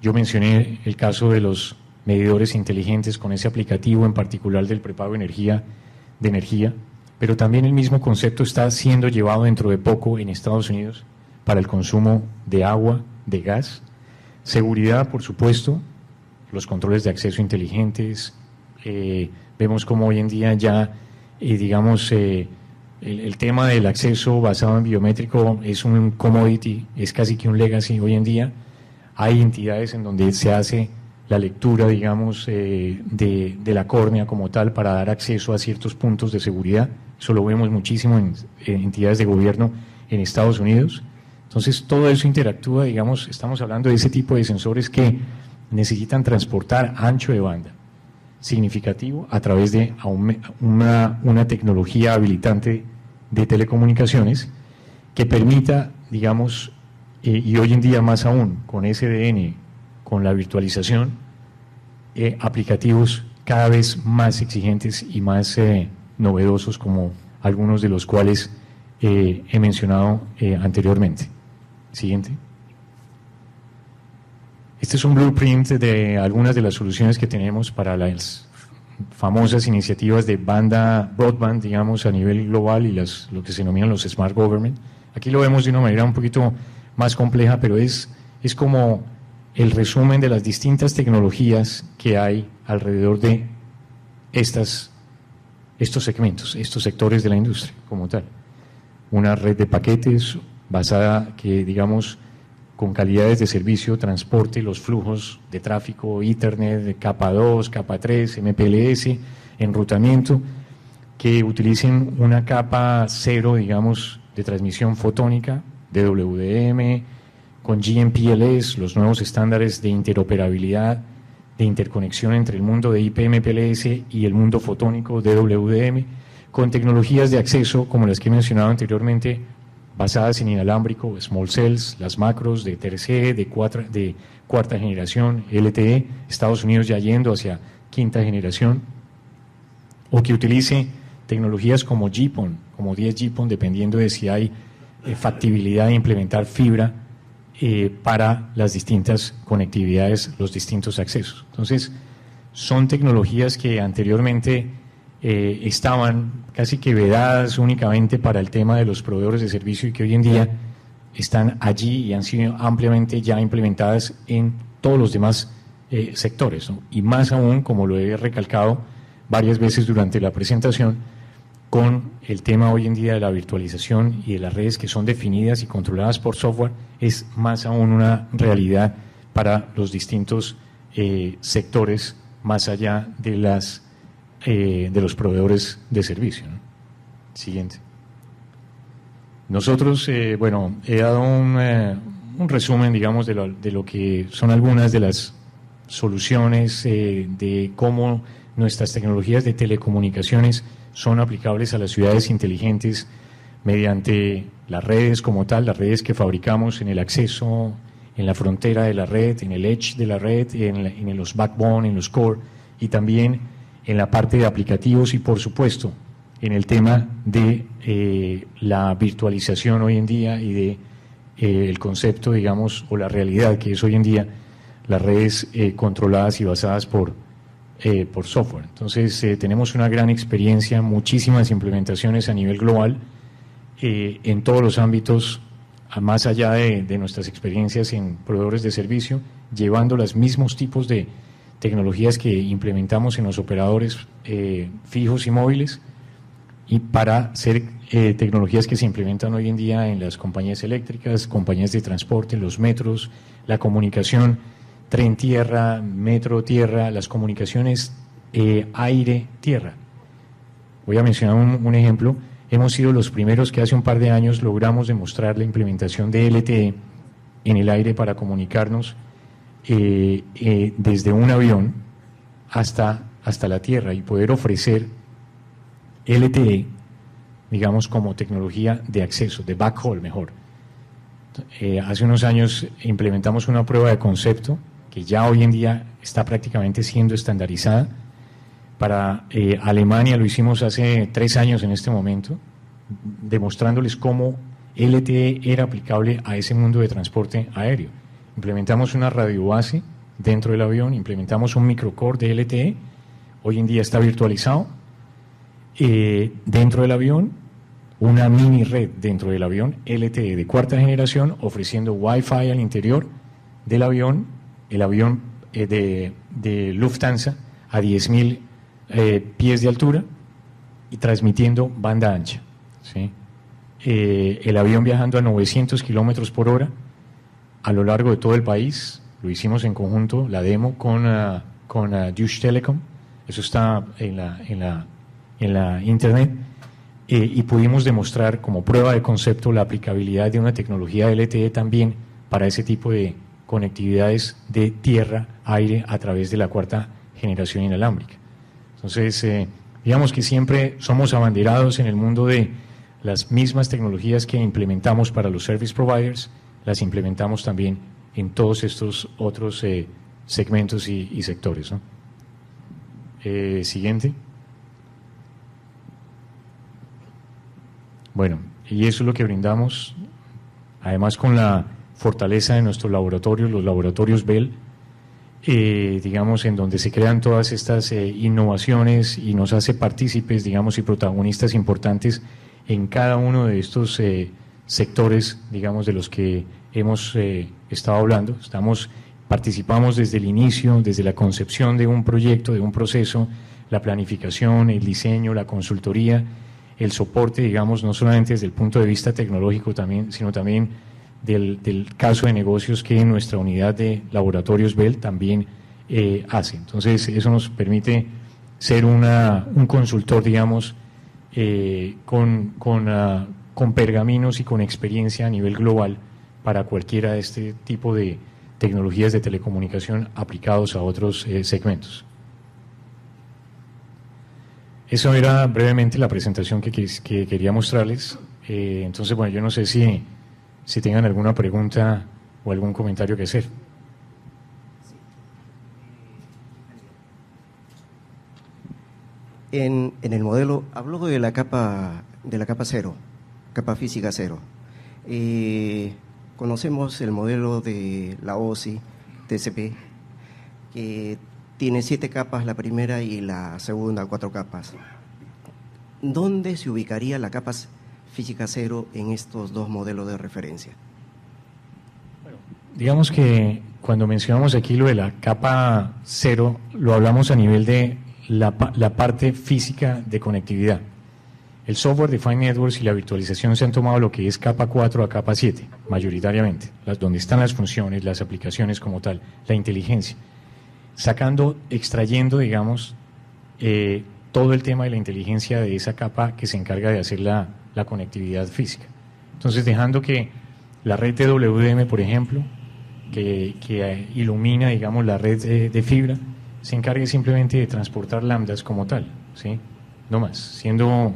Yo mencioné el caso de los medidores inteligentes con ese aplicativo en particular del prepago de energía, pero también el mismo concepto está siendo llevado dentro de poco en Estados Unidos para el consumo de agua, de gas, seguridad, por supuesto, los controles de acceso inteligentes. Vemos como hoy en día ya, digamos, el tema del acceso basado en biométrico es un commodity, es casi que un legacy hoy en día. Hay entidades en donde se hace la lectura, digamos, de la córnea como tal para dar acceso a ciertos puntos de seguridad. Eso lo vemos muchísimo en entidades de gobierno en Estados Unidos. Entonces, todo eso interactúa, digamos, estamos hablando de ese tipo de sensores que necesitan transportar ancho de banda significativo a través de una tecnología habilitante de telecomunicaciones que permita, digamos, y hoy en día más aún con SDN, con la virtualización, aplicativos cada vez más exigentes y más novedosos, como algunos de los cuales he mencionado anteriormente. Siguiente. Este es un blueprint de algunas de las soluciones que tenemos para las famosas iniciativas de banda broadband, digamos, a nivel global y lo que se denominan los smart government. Aquí lo vemos de una manera un poquito más compleja, pero es como el resumen de las distintas tecnologías que hay alrededor de estos segmentos, estos sectores de la industria como tal. Una red de paquetes basada que, digamos, con calidades de servicio, transporte los flujos de tráfico, Ethernet, de capa 2, capa 3, MPLS, enrutamiento, que utilicen una capa 0, digamos, de transmisión fotónica, DWDM, con GMPLS, los nuevos estándares de interoperabilidad, de interconexión entre el mundo de IP-MPLS y el mundo fotónico DWDM, con tecnologías de acceso como las que he mencionado anteriormente, basadas en inalámbrico, small cells, las macros de TRC, de cuarta generación, LTE, Estados Unidos ya yendo hacia quinta generación, o que utilice tecnologías como GPON, como 10 GPON, dependiendo de si hay factibilidad de implementar fibra para las distintas conectividades, los distintos accesos. Entonces, son tecnologías que anteriormente estaban casi que vedadas únicamente para el tema de los proveedores de servicio y que hoy en día están allí y han sido ampliamente ya implementadas en todos los demás sectores, ¿no? Y más aún, como lo he recalcado varias veces durante la presentación, con el tema hoy en día de la virtualización y de las redes que son definidas y controladas por software, es más aún una realidad para los distintos sectores más allá de los proveedores de servicio, ¿no? Siguiente. Nosotros, bueno, he dado un resumen, digamos, de lo que son algunas de las soluciones de cómo nuestras tecnologías de telecomunicaciones son aplicables a las ciudades inteligentes mediante las redes como tal, las redes que fabricamos en el acceso, en la frontera de la red, en el edge de la red, en los backbone, en los core, y también en la parte de aplicativos y, por supuesto, en el tema de la virtualización hoy en día y de el concepto, digamos, o la realidad que es hoy en día las redes controladas y basadas por software. Entonces, tenemos una gran experiencia, muchísimas implementaciones a nivel global en todos los ámbitos, más allá de nuestras experiencias en proveedores de servicio, llevando los mismos tipos de tecnologías que implementamos en los operadores fijos y móviles, y para ser tecnologías que se implementan hoy en día en las compañías eléctricas, compañías de transporte, los metros, la comunicación, tren-tierra, metro-tierra, las comunicaciones aire-tierra. Voy a mencionar un ejemplo. Hemos sido los primeros que hace un par de años logramos demostrar la implementación de LTE en el aire para comunicarnos desde un avión hasta la tierra y poder ofrecer LTE, digamos, como tecnología de acceso, de backhaul mejor. Hace unos años implementamos una prueba de concepto que ya hoy en día está prácticamente siendo estandarizada. Para Alemania lo hicimos hace 3 años en este momento, demostrándoles cómo LTE era aplicable a ese mundo de transporte aéreo. Implementamos una radiobase dentro del avión, implementamos un microcore de LTE, hoy en día está virtualizado dentro del avión, una mini red dentro del avión, LTE de 4ª generación, ofreciendo Wi-Fi al interior del avión, el avión de Lufthansa a 10.000 pies de altura y transmitiendo banda ancha, ¿sí? El avión viajando a 900 kilómetros por hora a lo largo de todo el país. Lo hicimos en conjunto, la demo con Deutsche Telekom, eso está en la internet, y pudimos demostrar como prueba de concepto la aplicabilidad de una tecnología LTE también para ese tipo de conectividades de tierra, aire a través de la 4ª generación inalámbrica. Entonces, digamos que siempre somos abanderados en el mundo de las mismas tecnologías que implementamos para los service providers, las implementamos también en todos estos otros segmentos y sectores, ¿no? Siguiente. Bueno, y eso es lo que brindamos, además con la fortaleza de nuestros laboratorios, los laboratorios Bell, digamos, en donde se crean todas estas innovaciones y nos hace partícipes, digamos, y protagonistas importantes en cada uno de estos sectores, digamos, de los que hemos estado hablando. Participamos desde el inicio, desde la concepción de un proyecto, de un proceso, la planificación, el diseño, la consultoría, el soporte, digamos, no solamente desde el punto de vista tecnológico también, sino también del caso de negocios que nuestra unidad de laboratorios Bell también hace. Entonces, eso nos permite ser un consultor, digamos, con pergaminos y con experiencia a nivel global para cualquiera de este tipo de tecnologías de telecomunicación aplicados a otros segmentos. Eso era brevemente la presentación que quería mostrarles. Entonces, bueno, yo no sé si tengan alguna pregunta o algún comentario que hacer. En el modelo, hablo de la capa cero, capa física cero. Conocemos el modelo de la OSI, TCP, que tiene 7 capas la primera y la segunda 4 capas. ¿Dónde se ubicaría la capa física cero en estos 2 modelos de referencia? Bueno, digamos que cuando mencionamos aquí lo de la capa cero, lo hablamos a nivel de la parte física de conectividad. El software defined networks y la virtualización se han tomado lo que es capa 4 a capa 7, mayoritariamente, donde están las funciones, las aplicaciones como tal, la inteligencia, extrayendo, digamos, todo el tema de la inteligencia de esa capa que se encarga de hacer la conectividad física. Entonces, dejando que la red de WDM, por ejemplo, que ilumina, digamos, la red de fibra, se encargue simplemente de transportar lambdas como tal, ¿sí? No más, siendo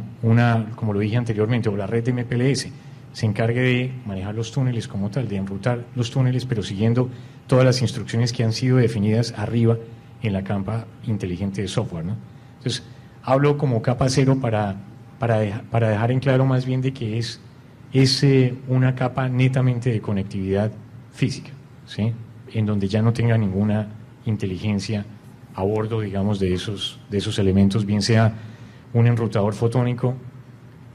como lo dije anteriormente, o la red de MPLS, se encargue de manejar los túneles como tal, de enrutar los túneles, pero siguiendo todas las instrucciones que han sido definidas arriba en la capa inteligente de software, ¿no? Entonces, hablo como capa cero para dejar en claro más bien de que es una capa netamente de conectividad física, ¿sí? En donde ya no tenga ninguna inteligencia a bordo, digamos, de esos elementos, bien sea un enrutador fotónico,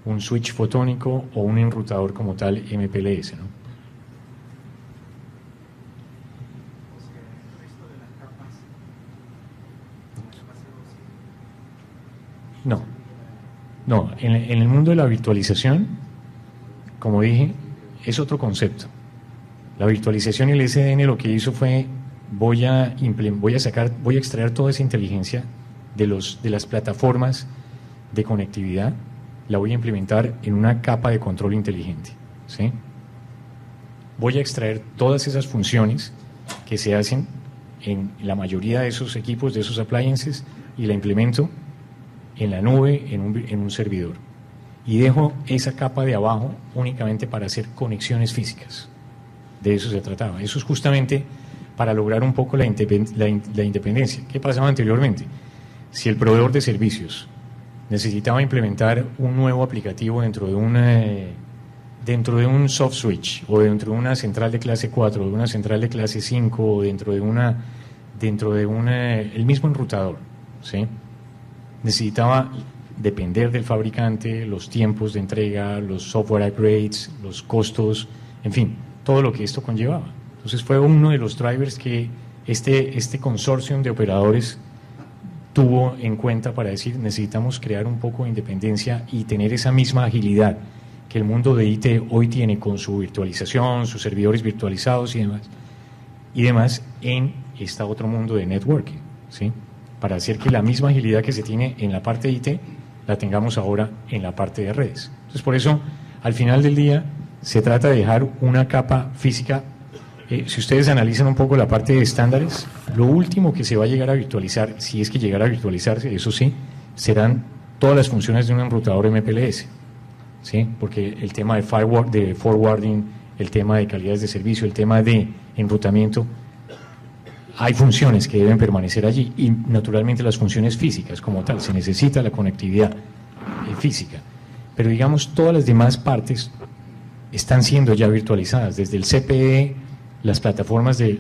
un switch fotónico o un enrutador como tal MPLS, ¿no? No, no, en el mundo de la virtualización, como dije, es otro concepto. La virtualización y el SDN lo que hizo fue, voy a extraer toda esa inteligencia de las plataformas de conectividad, la voy a implementar en una capa de control inteligente, ¿sí? Voy a extraer todas esas funciones que se hacen en la mayoría de esos equipos, de esos appliances, y la implemento en la nube, en un servidor. Y dejo esa capa de abajo únicamente para hacer conexiones físicas. De eso se trataba. Eso es justamente para lograr un poco la independencia. ¿Qué pasaba anteriormente? Si el proveedor de servicios necesitaba implementar un nuevo aplicativo dentro de un soft switch, o dentro de una central de clase 4, de una central de clase 5, o dentro de el mismo enrutador, ¿sí? Necesitaba depender del fabricante, los tiempos de entrega, los software upgrades, los costos, en fin, todo lo que esto conllevaba. Entonces fue uno de los drivers que este consorcio de operadores tuvo en cuenta para decir, necesitamos crear un poco de independencia y tener esa misma agilidad que el mundo de IT hoy tiene con su virtualización, sus servidores virtualizados y demás en este otro mundo de networking, ¿sí? Para hacer que la misma agilidad que se tiene en la parte de IT la tengamos ahora en la parte de redes. Entonces, por eso, al final del día, se trata de dejar una capa física. Si ustedes analizan un poco la parte de estándares, lo último que se va a llegar a virtualizar, si es que llegara a virtualizarse, eso sí, serán todas las funciones de un enrutador MPLS, ¿sí? Porque el tema de forwarding, el tema de calidades de servicio, el tema de enrutamiento, hay funciones que deben permanecer allí y naturalmente las funciones físicas como tal, se necesita la conectividad física, pero digamos todas las demás partes están siendo ya virtualizadas, desde el CPE, las plataformas del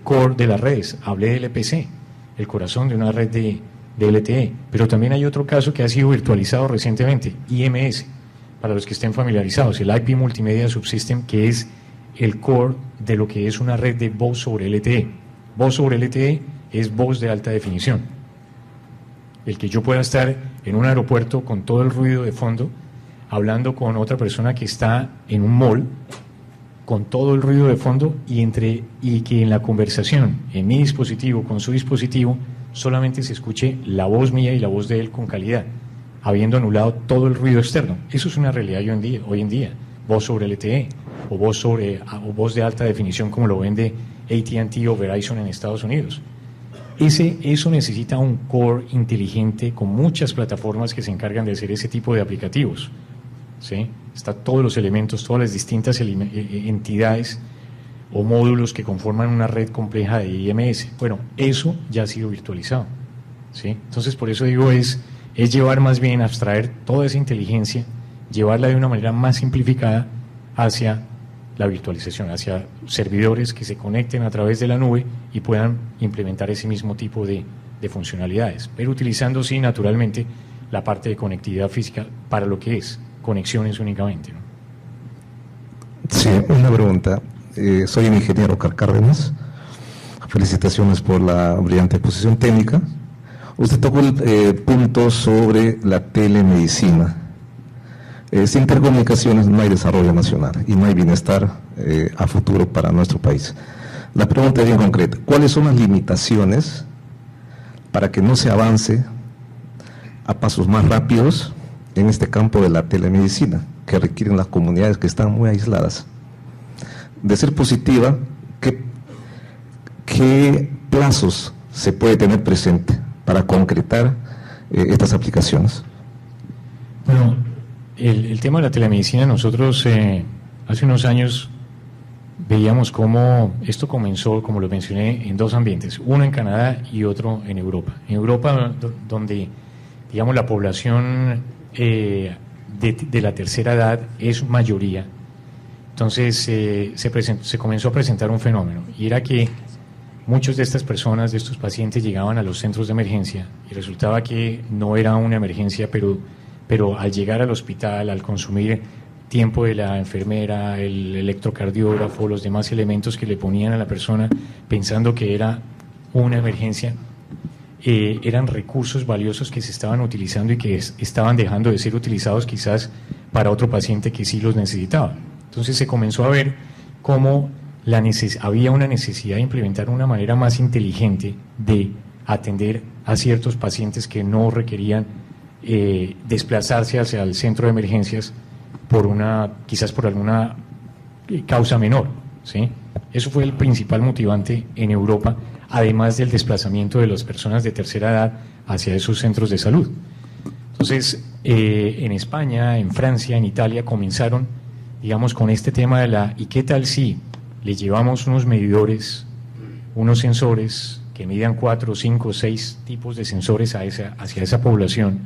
core de las redes, hablé del EPC, el corazón de una red de LTE, pero también hay otro caso que ha sido virtualizado recientemente, IMS, para los que estén familiarizados, el IP Multimedia Subsystem, que es el core de lo que es una red de voz sobre LTE. Voz sobre LTE es voz de alta definición. El que yo pueda estar en un aeropuerto con todo el ruido de fondo, hablando con otra persona que está en un mall, con todo el ruido de fondo, y que en la conversación, en mi dispositivo, con su dispositivo, solamente se escuche la voz mía y la voz de él con calidad, habiendo anulado todo el ruido externo. Eso es una realidad hoy en día. Voz sobre LTE, o voz de alta definición como lo vende AT&T o Verizon en Estados Unidos. Eso necesita un core inteligente con muchas plataformas que se encargan de hacer ese tipo de aplicativos, ¿sí? Está todos los elementos, todas las distintas entidades o módulos que conforman una red compleja de IMS. Bueno, eso ya ha sido virtualizado, ¿sí? Entonces, por eso digo, es llevar más bien, abstraer toda esa inteligencia, llevarla de una manera más simplificada hacia la virtualización, hacia servidores que se conecten a través de la nube y puedan implementar ese mismo tipo de funcionalidades, pero utilizando, sí, naturalmente, la parte de conectividad física para lo que es conexiones únicamente, ¿no? Sí, una pregunta. Soy el ingeniero Oscar Cárdenas. Felicitaciones por la brillante exposición técnica. Usted tocó el punto sobre la telemedicina. Sin telecomunicaciones no hay desarrollo nacional y no hay bienestar a futuro para nuestro país. La pregunta es bien concreta. ¿Cuáles son las limitaciones para que no se avance a pasos más rápidos en este campo de la telemedicina que requieren las comunidades que están muy aisladas? De ser positiva, ¿qué plazos se puede tener presente para concretar estas aplicaciones? Bueno, el tema de la telemedicina, nosotros hace unos años veíamos cómo esto comenzó, como lo mencioné, en dos ambientes, uno en Canadá y otro en Europa. En Europa, donde, digamos, la población de la tercera edad es mayoría, entonces se comenzó a presentar un fenómeno, y era que muchas de estas personas, de estos pacientes, llegaban a los centros de emergencia y resultaba que no era una emergencia, pero al llegar al hospital, al consumir tiempo de la enfermera, el electrocardiógrafo, los demás elementos que le ponían a la persona pensando que era una emergencia, eran recursos valiosos que se estaban utilizando y que estaban dejando de ser utilizados quizás para otro paciente que sí los necesitaba. Entonces se comenzó a ver cómo había una necesidad de implementar una manera más inteligente de atender a ciertos pacientes que no requerían desplazarse hacia el centro de emergencias quizás por alguna causa menor, ¿sí? Eso fue el principal motivante en Europa, además del desplazamiento de las personas de tercera edad hacia esos centros de salud. Entonces, en España, en Francia, en Italia, comenzaron, digamos, con este tema ¿y qué tal si le llevamos unos medidores, unos sensores que midan 4, 5, 6 tipos de sensores hacia esa población,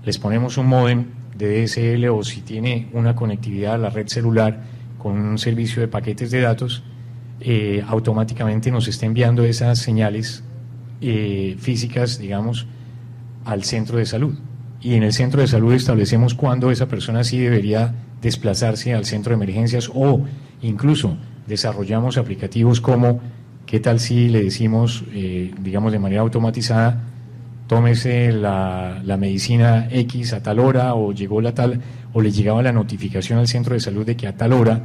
les ponemos un módem de DSL o si tiene una conectividad a la red celular con un servicio de paquetes de datos, automáticamente nos está enviando esas señales físicas, digamos, al centro de salud. Y en el centro de salud establecemos cuándo esa persona sí debería desplazarse al centro de emergencias, o incluso desarrollamos aplicativos como, ¿qué tal si le decimos, digamos de manera automatizada, tómese la medicina X a tal hora, o le llegaba la notificación al centro de salud de que a tal hora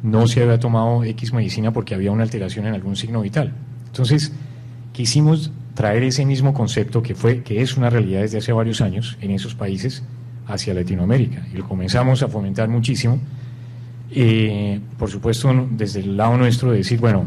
no se había tomado X medicina porque había una alteración en algún signo vital? Entonces, quisimos traer ese mismo concepto que es una realidad desde hace varios años en esos países hacia Latinoamérica, y lo comenzamos a fomentar muchísimo. Por supuesto, desde el lado nuestro, de decir, bueno,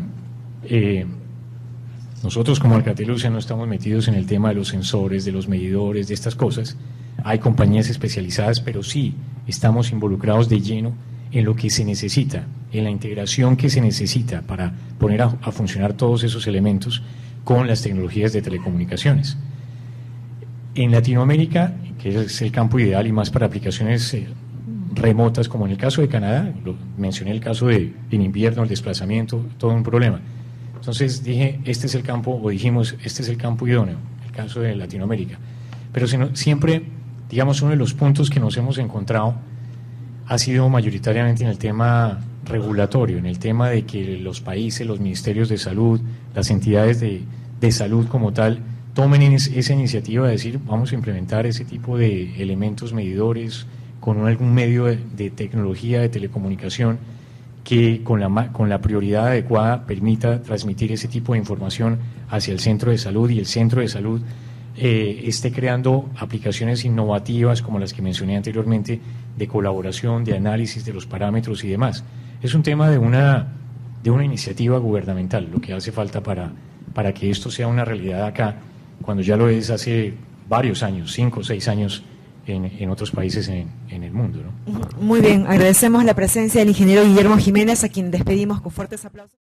nosotros como Alcatel-Lucent no estamos metidos en el tema de los sensores, de los medidores, de estas cosas. Hay compañías especializadas, pero sí estamos involucrados de lleno en lo que se necesita, en la integración que se necesita para poner a funcionar todos esos elementos con las tecnologías de telecomunicaciones. En Latinoamérica, que es el campo ideal y más para aplicaciones remotas, como en el caso de Canadá, mencioné el caso en invierno, el desplazamiento, todo un problema. Entonces este es el campo idóneo, el caso de Latinoamérica. Pero siempre, digamos, uno de los puntos que nos hemos encontrado ha sido mayoritariamente en el tema regulatorio, en el tema de que los países, los ministerios de salud, las entidades de salud como tal, tomen esa iniciativa de decir, vamos a implementar ese tipo de elementos medidores con algún medio de tecnología, de telecomunicación, que con la prioridad adecuada permita transmitir ese tipo de información hacia el centro de salud, y el centro de salud esté creando aplicaciones innovativas como las que mencioné anteriormente, de colaboración, de análisis de los parámetros y demás. Es un tema de una iniciativa gubernamental, lo que hace falta para que esto sea una realidad acá, cuando ya lo es hace varios años, 5 o 6 años, en otros países en el mundo, ¿no? Muy bien, agradecemos la presencia del ingeniero Guillermo Jiménez, a quien despedimos con fuertes aplausos.